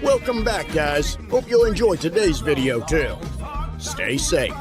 Welcome back, guys. Hope you'll enjoy today's video too. Stay safe.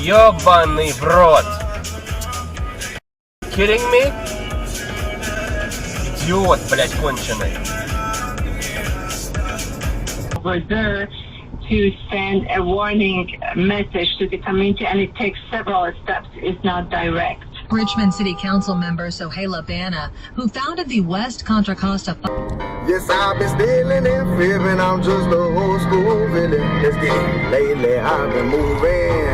Ёбаный в рот! Kidding me? Идиот, блядь, конченый. We're there to send a warning message to the community, and it takes several steps. It's not direct. Richmond City Council member Sohaila Bana, who founded the West Contra Costa. Yes, I've been stealing and fibbing. I'm just a old school villain. Let's get lately I've been moving.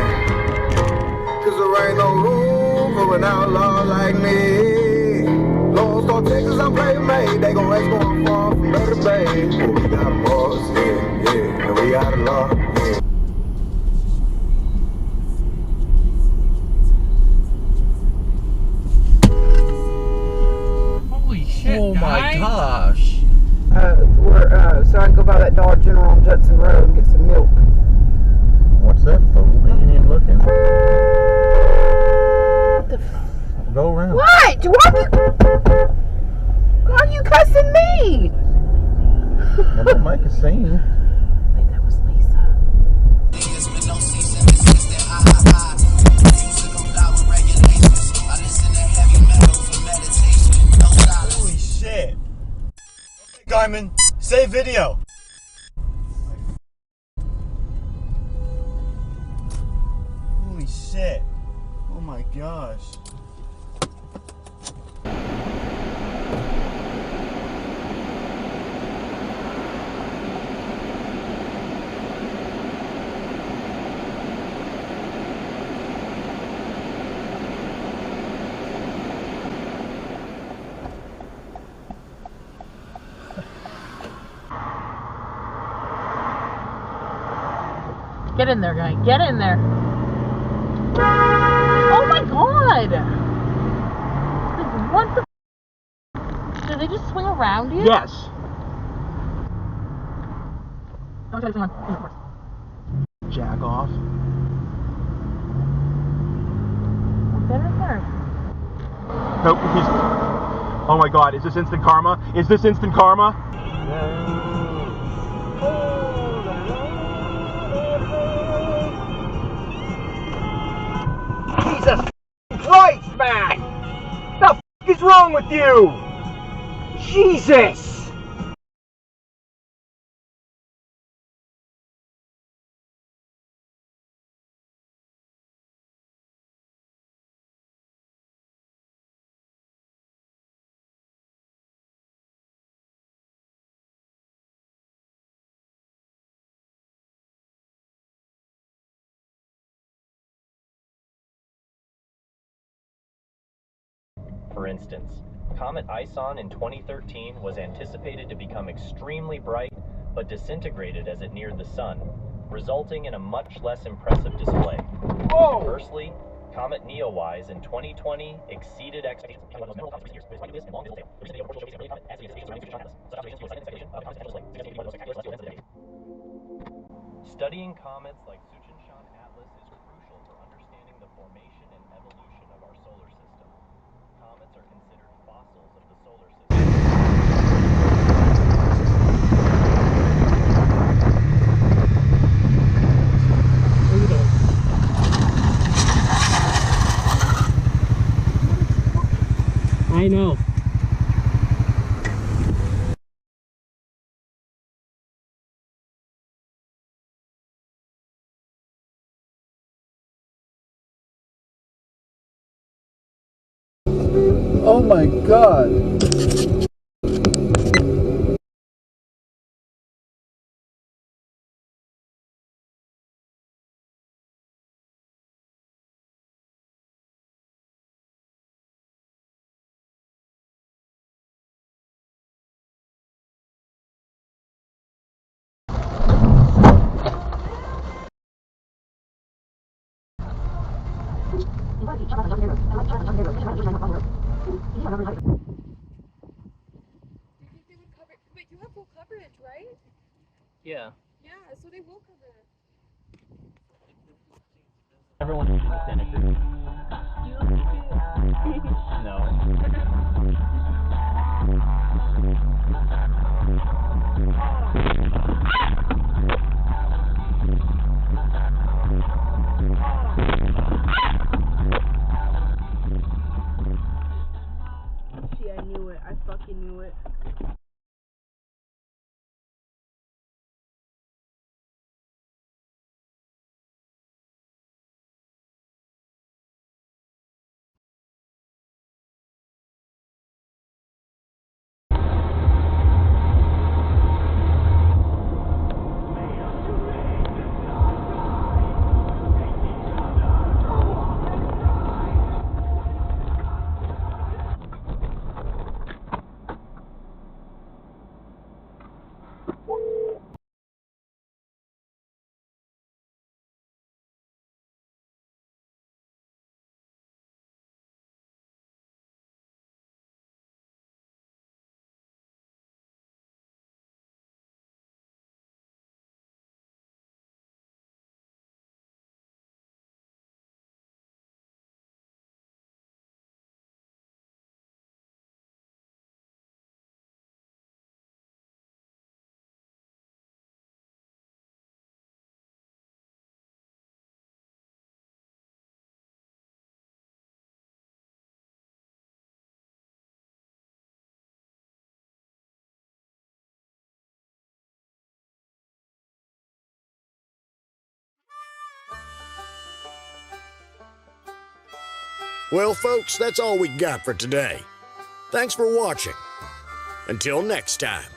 Cause there ain't no room for an outlaw like me. Lone Star, Texas, I'm play-made. They gon' race going far from Better Bay. Oh, we got a boss, yeah, and we got a law, yeah. Holy shit, oh my guys. gosh. So I can go by that Dollar General on Judson Road and get some milk. What's that, fool? You ain't even looking. What the Go around. What? Why are you cussing me? Well, don't make a scene. I think that was Lisa. Holy shit. Okay, Garmin, save video. Holy shit. Oh my gosh. Get in there, guy. Get in there. Oh my god! What the? Did they just swing around you? Yes. Jack off. Get in there. Nope, he's... Oh my god, is this instant karma? Is this instant karma? Jesus Christ, man! What the f*** is wrong with you? Jesus! For instance, Comet Ison in 2013 was anticipated to become extremely bright, but disintegrated as it neared the sun, resulting in a much less impressive display. Whoa! Conversely, Comet Neowise in 2020 exceeded expectations. Studying comets like Suchinshan Atlas is crucial for understanding the formation and evolution. I know. Oh my God. Wait, you have full coverage, right? Yeah. Yeah, so they will cover it. Everyone's disintegrated. No. See, I knew it. I fucking knew it. Well, folks, that's all we got for today. Thanks for watching. Until next time.